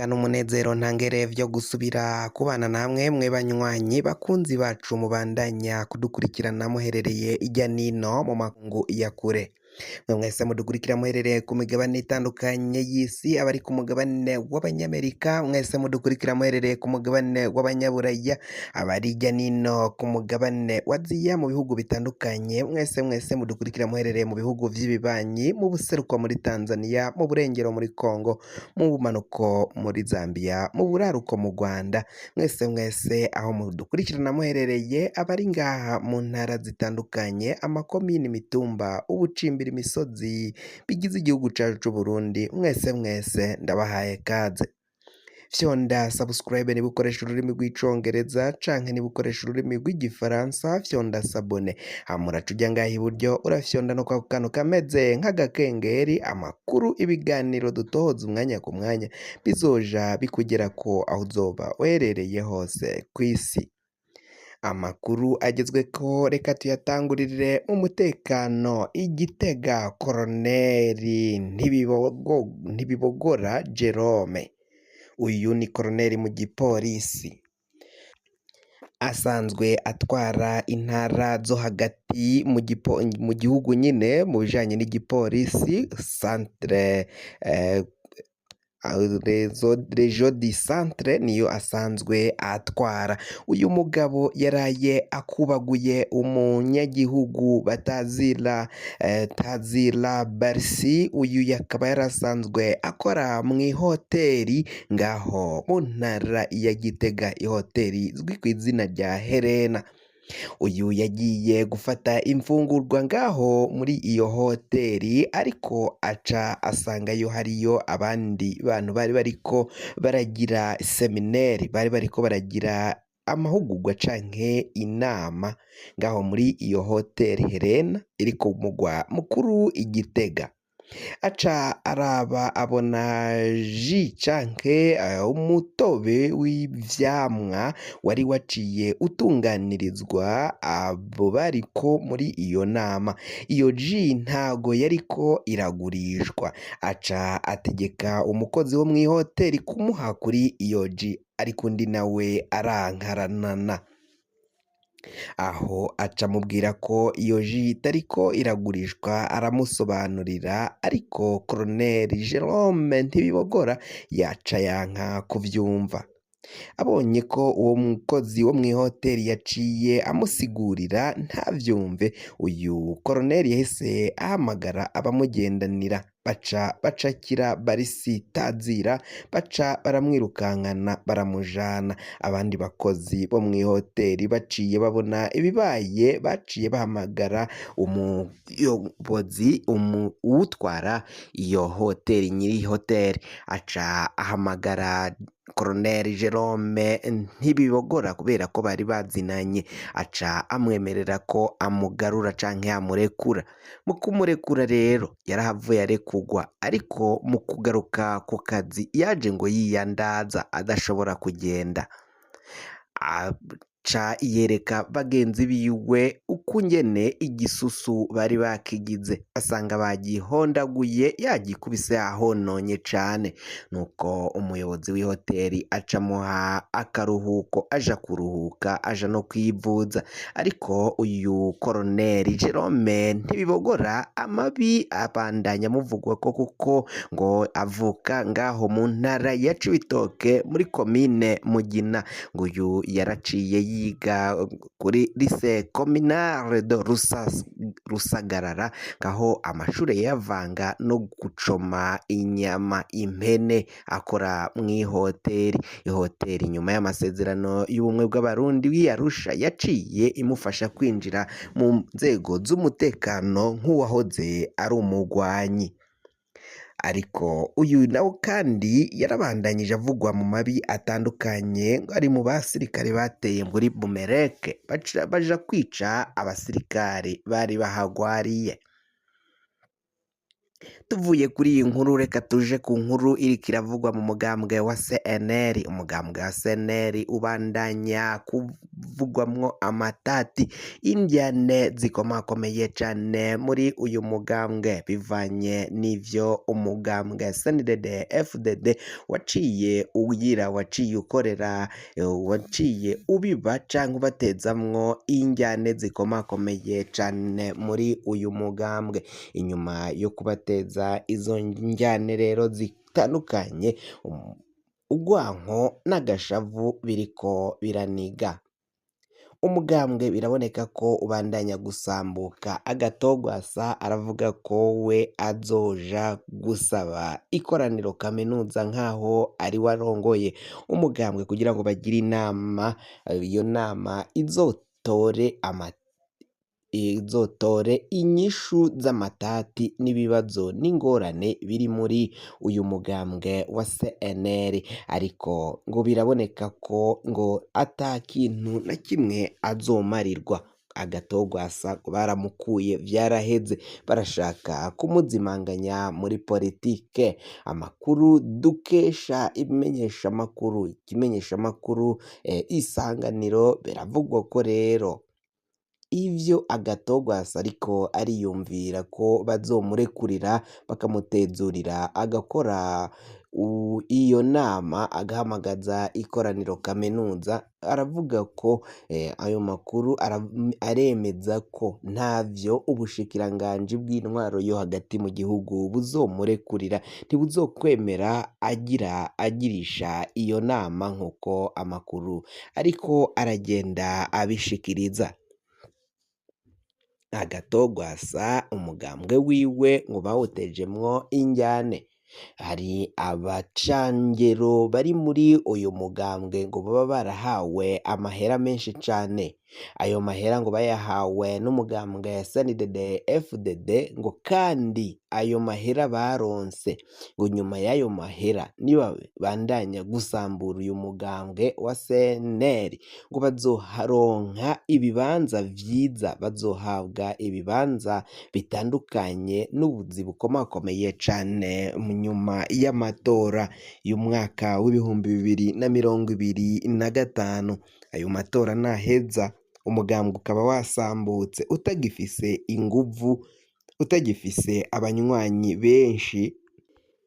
Umunezero ntangere vyo gusubira kubana namwe mwe banywanyi bakunzi bacu mubandanya kudukurikirana muherereye irya nino mu makungu ya kure. Mwe mwese mudukurikira muherereye ku migabane itandukanye y'isi, abari ku mugabane w'abanyamerika, mwese mudukurikira muherereye ku mugabane w'abanyaburaya, abari irya nino ku mugabane wa Aziya mu bihugu bitandukanye, mwese mudukurikira muherereye mu bihugu vy'ibibanyi, mu buseruko muri Tanzania, mu burengero muri Congo, mu bumanuko muri Zambia, mu buraruko mu Rwanda, mwese aho mudukurikirana muherereye, abari ngaha mu ntara zitandukanye, amakomini, imitumba, ubucimbiri, imisozi bigize igihugu cacu c'Uburundi, mwese ndabahaye kaze. Fyonda subscribe niba ukoresha ururimi rw'icongereza canke niba ukoresha ururimi rw'igifaransa, fyonda sabone, hama uraca uja ngaha iburyo urafyonda no kwa kantu kameze nk'agakengeri, amakuru, ibiganiro dutohoza umwanya ku mwanya bizoja bikugerako aho uzoba uherereye hose kw'isi. Amakuru agezweko reka tuyatangurire mu mutekano. Igitega, Koroneli Ntibibogora Jerome, uyu ni koroneli mu gipolisi asanzwe atwara intara zo hagati mu gihugu nyine mu bijanye n'igipolisi, centre Region du Centre niyo asanzwe atwara. Uyu mugabo yaraye akubaguye umunyagihugu batazira Tazira Barsi. Uyu yakaba yarasanzwe akora mu ihoteri ngaho mu ntara ya Gitega, ihoteri izwi ku izina rya Helena. Uyu yagiye gufata imfungurwa ngaho muri iyo hoteri, ariko aca asangayo hariyo abandi bantu bari bariko baragira semineri, bari bariko baragira amahugurwa canke inama ngaho muri iyo hoteri Helena iri ku mugwa mukuru Igitega. Aca araba abona ji canke umutobe w'ivyamwa wari waciye utunganirizwa abo bariko muri iyo nama. Iyo ji ntago yariko iragurishwa, aca ategeka umukozi wo mw'ihoteri kumuha kuri iyo ji, ariko undi nawe arankaranana. Aho aca amubwira ko iyo ji itariko iragurishwa, aramusobanurira, ariko Koroneli Jerome Ntibibogora yaca yanka kuvyumva. Abonye ko uwo mukozi wo mw'ihoteri yaciye amusigurira ntavyumve, uyu koroneli yahise ahamagara abamugendanira, baca bacakira Barisi Tazira, baca baramwirukankana baramujana. Abandi bakozi bo mw'ihoteri baciye babona ibibaye, baciye bahamagara umuyobozi uwutwara iyo hoteri, nyiri hoteri aca ahamagara Koroneli Jerome Ntibibogora kubera ko bari bazinanye, aca amwemerera ko amugarura canke amurekura. Mu kumurekura rero yarahavuye arekugwa, ariko mu kugaruka ku kazi yaje ngo yiyandaza adashobora kugenda. Aca yereka bagenzi biwe ukungene igisusu bari bakigize, asanga bagihondaguye, yagikubise yahononye cane. Nuko umuyobozi w'ihoteri aca amuha akaruhuko, aja kuruhuka, aja no kwivuza. Ariko uyu Koroneli Jerome Ntibibogora amabi abandanya amuvugwako, kuko ngo avuka ngaho mu ntara ya Cibitoke muri komine Mugina. Ngo uyu yaraciye yiga kuri lycée communale de Rusagarara, ngaho amashure yavanga no gucoma inyama, impene, akora mw'ihoteri. Ihoteri nyuma y'amasezerano y'ubumwe bw'abarundi w'Arusha yaciye imufasha kwinjira mu nzego z'umutekano nk'uwahoze ari umugwanyi. Ariko uyu nawe kandi yarabandanyije avugwa mu mabi atandukanye, ari mu basirikare bateye muri Bumereke baja kwica abasirikare bari bahagwariye. tuvuye kuri iyi nkuru reka tuje ku nkuru iriko iravugwa mu mugambwe wa CNL. Umugambwe wa CNL ubandanya kuvugwamwo amatati, indyane zikomakomeye cane muri uyu mugambwe bivanye n'ivyo umugambwe CNDD FDD waciye ukorera, waciye ubiba canke ubatezamwo indyane zikomakomeye cane muri uyu mugambwe. Inyuma yo kubateza izo njyane rero zitandukanye, urwanko n'agashavu biriko biraniga umugambwe. Biraboneka ko ubandanya gusambuka. Agatogwasa aravuga ko we azoja gusaba ikoraniro kaminuza nk'aho ari warongoye umugambwe kugira ngo bagire inama, iyo nama izotore inyishu z'amatati n'ibibazo n'ingorane biri muri uyu mugambwe wa CNL, ariko ngo biraboneka ko ngo ata kintu na kimwe azomarirwa. Agatogwasa baramukuye vyaraheze, barashaka kumuzimanganya muri politike. Amakuru dukesha ikimenyeshamakuru Isanganiro biravugwa ko rero ivyo Agatogwasa ariko ariyumvira ko bazomurekurira bakamutezurira agakora iyo nama, agahamagaza ikoraniro kaminuza. Aravuga ko ayo makuru aremeza ko ntavyo ubushikiranganji bw'intwaro yo hagati mu gihugu buzomurekurira, ntibuzokwemera agirisha iyo nama nk'uko amakuru ariko aragenda abishikiriza. Agatogwasa umugambwe wiwe ngo bawutejemwo injyane. Hari abacangero bari muri uyu mugambwe ngo baba barahawe amahera menshi cane. Ayo mahera ngo bayahawe n'umugambwe CNDD FDD, ngo kandi ayo mahera baronse ngo nyuma y'ayo mahera niba bandanya gusambura uyu mugambwe wa CNL ngo bazoharonka ibibanza vyiza, bazohabwa ibibanza bitandukanye n'ubuzi bukomakomeye cane nyuma y'amatora y'umwaka w'2025. Ayo matora naheza umugambwe ukaba wasambutse utagifise inguvu, utagifise abanywanyi benshi,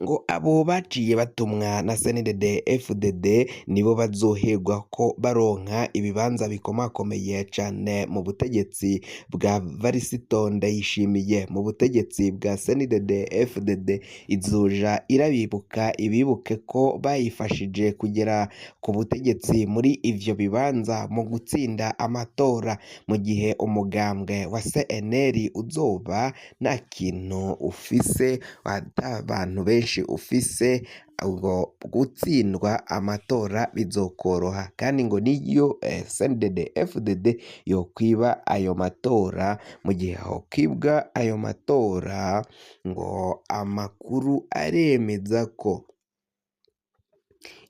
ngo abo baciye batumwa na CNDD FDD nibo bazoherwa ko baronka ibibanza bikomakomeye cane mu butegetsi bwa Varisito Ndayishimiye. Mu butegetsi bwa CNDD FDD izoja irabibuka, ibibuke ko bayifashije kugera ku butegetsi muri ivyo bibanza mu gutsinda amatora, mu gihe umugambwe wa CNL uzoba nta kintu ufise, ata bantu benshi ufise, ubwo gutsindwa amatora bizokoroha. Kandi ngo niyo CNDD FDD yokwiba ayo matora, mu gihe hokwibwa ayo matora ngo amakuru aremeza ko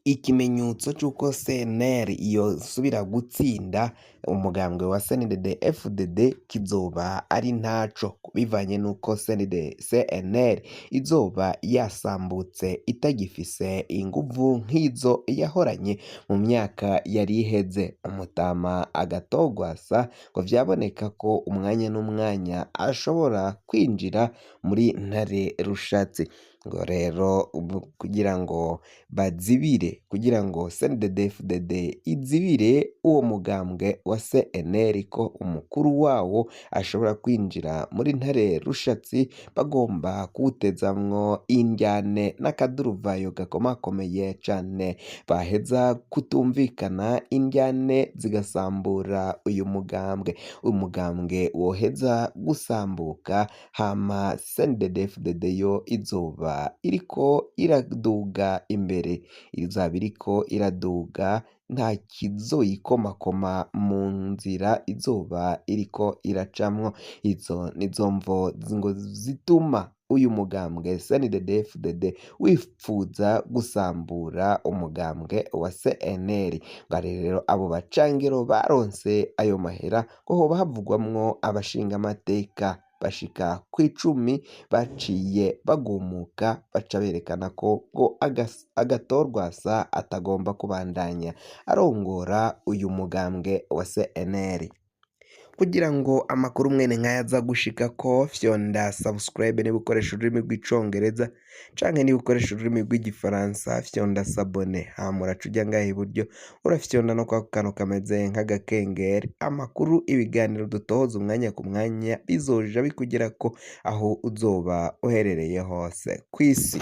ikimenyetso c'uko CNL yosubira gutsinda umugambwe wa CNDD FDD kizoba ari ntaco, bivanye n'uko CNL izoba yasambutse itagifise inguvu nk'izo yahoranye mu myaka yari iheze. Umutama Agatogwasa ngo vyaboneka ko umwanya n'umwanya ashobora kwinjira muri ntare rushatsi. Ngo rero kugira ngo CNDD FDD izibire uwo mugambwe wa CNL ko umukuru wawo ashobora kwinjira muri ntare rushatsi, bagomba kuwutezamwo indyane n'akaduruvayo gakomakomeye cane, baheza kutumvikana indyane zigasambura uyu mugambwe woheza gusambuka, hama CNDD FDD yo izoba iriko iraduga imbere, izaba iriko iraduga nta kizoyikomakoma mu nzira izoba iriko iracamwo. Izo nizo mvo ngo zituma uyu mugambwe CNDD FDD wipfuza gusambura umugambwe wa CNL. Ngo rero abo bacangero baronse ayo mahera ngo hoba havugwamwo abashingamateka bashika kw'icumi baciye bagumuka baca berekana ko ngo Agathon Rwasa atagomba kubandanya arongora uyu mugambwe wa CNL. Kugira ngo amakuru mwene nk'aya aza gushikako fyonda subscribe niba ukoresha ururimi rw'icongereza canke niba ukoresha ururimi rw'igifaransa fyonda s'abone, hama uraca uja ngaha iburyo urafyonda no kwako kantu kameze nk'agakengeri, amakuru ibiganiro dutohoza umwanya ku mwanya bizoja bikugerako aho uzoba uherereye hose kw'isi.